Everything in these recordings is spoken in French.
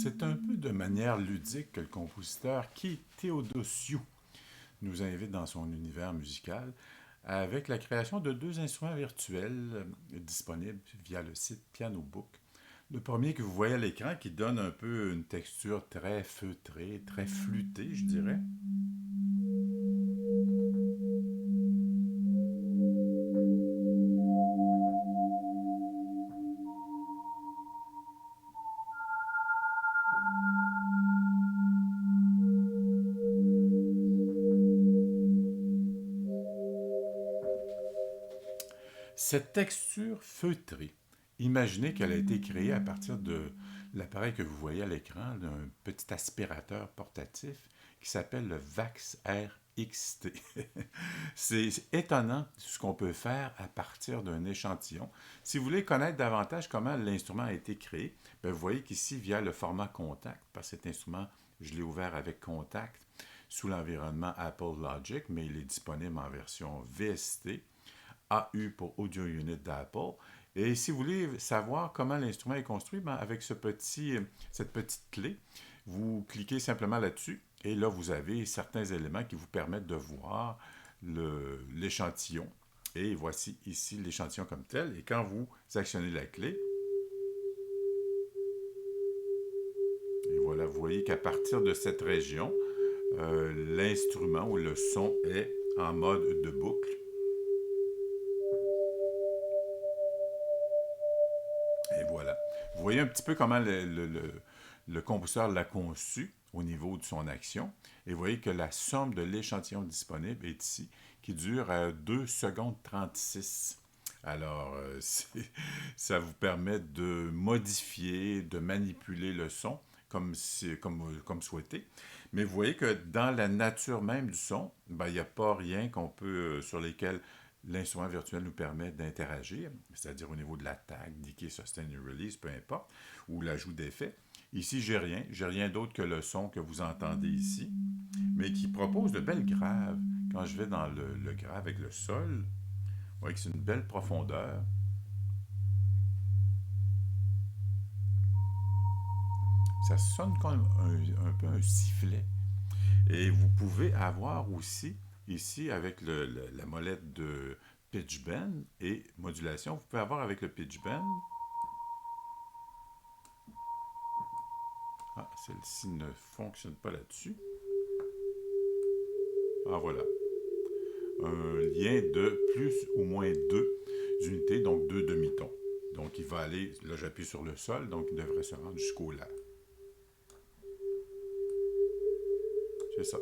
C'est un peu de manière ludique que le compositeur Keith Theodosiou nous invite dans son univers musical avec la création de deux instruments virtuels disponibles via le site Pianobook. Le premier que vous voyez à l'écran qui donne un peu une texture très feutrée, très flûtée, je dirais. Cette texture feutrée, imaginez qu'elle a été créée à partir de l'appareil que vous voyez à l'écran, d'un petit aspirateur portatif qui s'appelle le Vax RXT. C'est étonnant ce qu'on peut faire à partir d'un échantillon. Si vous voulez connaître davantage comment l'instrument a été créé, ben vous voyez qu'ici, via le format Contact, parce que cet instrument, je l'ai ouvert avec Contact sous l'environnement Apple Logic, mais il est disponible en version VST. AU pour Audio Unit d'Apple. Et si vous voulez savoir comment l'instrument est construit, ben avec cette petite clé, vous cliquez simplement là-dessus et là, vous avez certains éléments qui vous permettent de voir l'échantillon. Et voici ici l'échantillon comme tel. Et quand vous actionnez la clé, et voilà, vous voyez qu'à partir de cette région, l'instrument ou le son est en mode de boucle. Et voilà. Vous voyez un petit peu comment le compositeur l'a conçu au niveau de son action. Et vous voyez que la somme de l'échantillon disponible est ici, qui dure à 2 secondes 36. Alors, ça vous permet de modifier, de manipuler le son comme souhaité. Mais vous voyez que dans la nature même du son, ben, il n'y a pas rien sur lesquels l'instrument virtuel nous permet d'interagir, c'est-à-dire au niveau de la tag, decay, sustain et release, peu importe, ou l'ajout d'effets. Ici, j'ai rien d'autre que le son que vous entendez ici, mais qui propose de belles graves. Quand je vais dans le grave avec le sol, vous voyez que c'est une belle profondeur. Ça sonne comme un peu un sifflet. Et vous pouvez avoir aussi, ici, avec la molette de pitch bend et modulation, vous pouvez avoir avec le pitch bend. Ah, celle-ci ne fonctionne pas là-dessus. Ah, voilà. Un lien de plus ou moins 2 unités, donc 2 demi-tons. Donc, il va aller, là j'appuie sur le sol, donc il devrait se rendre jusqu'au La. C'est ça.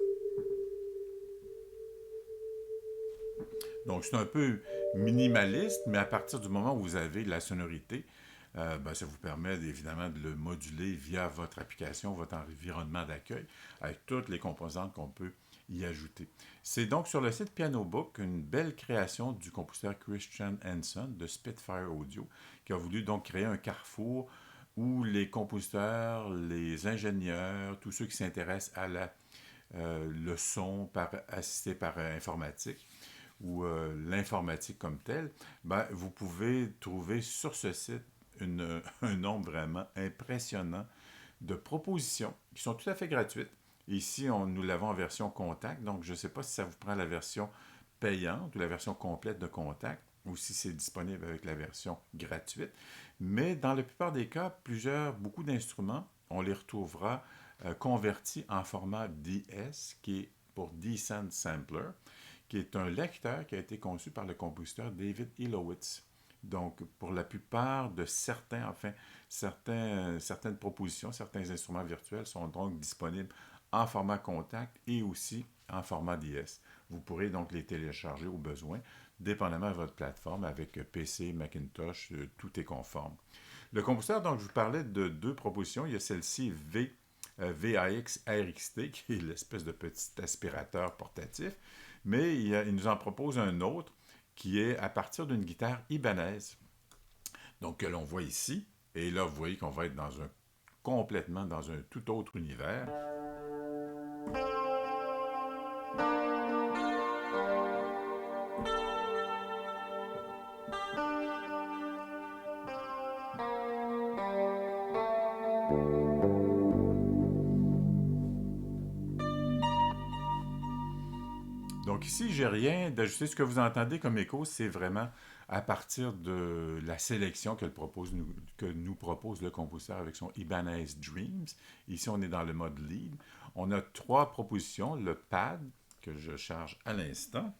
Donc, c'est un peu minimaliste, mais à partir du moment où vous avez la sonorité, ben, ça vous permet évidemment de le moduler via votre application, votre environnement d'accueil, avec toutes les composantes qu'on peut y ajouter. C'est donc sur le site Pianobook une belle création du compositeur Christian Hanson de Spitfire Audio, qui a voulu donc créer un carrefour où les compositeurs, les ingénieurs, tous ceux qui s'intéressent à le son assisté par informatique, ou l'informatique comme telle, ben, vous pouvez trouver sur ce site un nombre vraiment impressionnant de propositions qui sont tout à fait gratuites. Ici, nous l'avons en version Contact, donc je ne sais pas si ça vous prend la version payante ou la version complète de Contact, ou si c'est disponible avec la version gratuite. Mais dans la plupart des cas, beaucoup d'instruments, on les retrouvera convertis en format DS, qui est pour Descent Sampler, qui est un lecteur qui a été conçu par le compositeur David Ilowitz. Donc, pour la plupart de certaines propositions, certains instruments virtuels sont donc disponibles en format Contact et aussi en format DS. Vous pourrez donc les télécharger au besoin, dépendamment de votre plateforme, avec PC, Macintosh, tout est conforme. Le compositeur, donc, je vous parlais de deux propositions. Il y a celle-ci, VAX RXT, qui est l'espèce de petit aspirateur portatif, mais il nous en propose un autre qui est à partir d'une guitare Ibanez, donc que l'on voit ici. Et là, vous voyez qu'on va être complètement dans un tout autre univers. Donc ici, j'ai rien d'ajusté. Ce que vous entendez comme écho, c'est vraiment à partir de la sélection que nous propose le compositeur avec son Ibanez Dreams. Ici, on est dans le mode lead. On a 3 propositions. Le pad, que je charge à l'instant.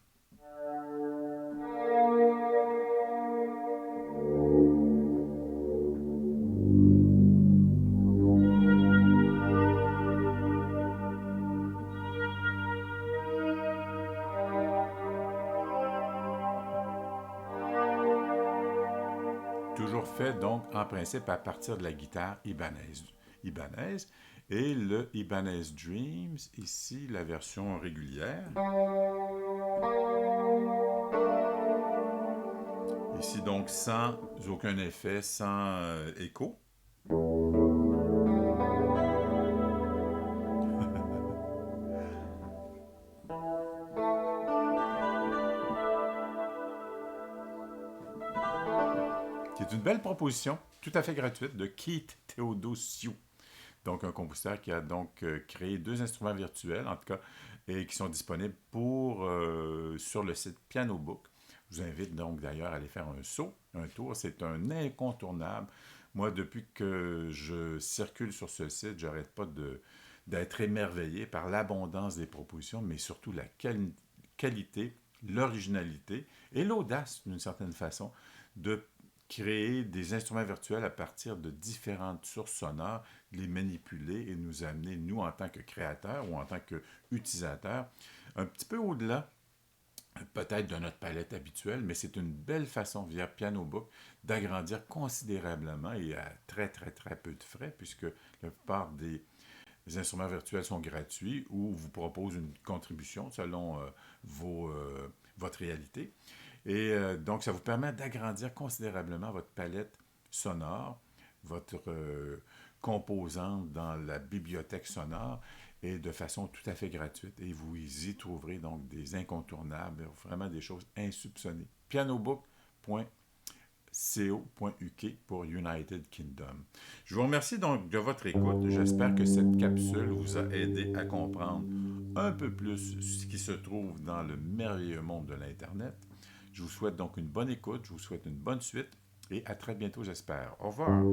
Toujours fait donc en principe à partir de la guitare Ibanez. Et le Ibanez Dreams, ici la version régulière. Ici donc sans aucun effet, sans écho. C'est une belle proposition, tout à fait gratuite, de Keith Theodosiou. Donc, un compositeur qui a donc créé 2 instruments virtuels, en tout cas, et qui sont disponibles sur le site Piano Book. Je vous invite donc d'ailleurs à aller faire un tour. C'est un incontournable. Moi, depuis que je circule sur ce site, j'arrête pas d'être émerveillé par l'abondance des propositions, mais surtout la qualité, l'originalité et l'audace, d'une certaine façon, de créer des instruments virtuels à partir de différentes sources sonores, les manipuler et nous amener, nous, en tant que créateurs ou en tant qu'utilisateurs, un petit peu au-delà, peut-être de notre palette habituelle, mais c'est une belle façon, via Piano Book, d'agrandir considérablement et à très, très, très peu de frais, puisque la plupart des instruments virtuels sont gratuits ou vous proposent une contribution selon votre réalité. Et donc, ça vous permet d'agrandir considérablement votre palette sonore, votre composante dans la bibliothèque sonore et de façon tout à fait gratuite. Et vous y trouverez donc des incontournables, vraiment des choses insoupçonnées. Pianobook.co.uk pour United Kingdom. Je vous remercie donc de votre écoute. J'espère que cette capsule vous a aidé à comprendre un peu plus ce qui se trouve dans le merveilleux monde de l'Internet. Je vous souhaite donc une bonne écoute, je vous souhaite une bonne suite et à très bientôt, j'espère. Au revoir.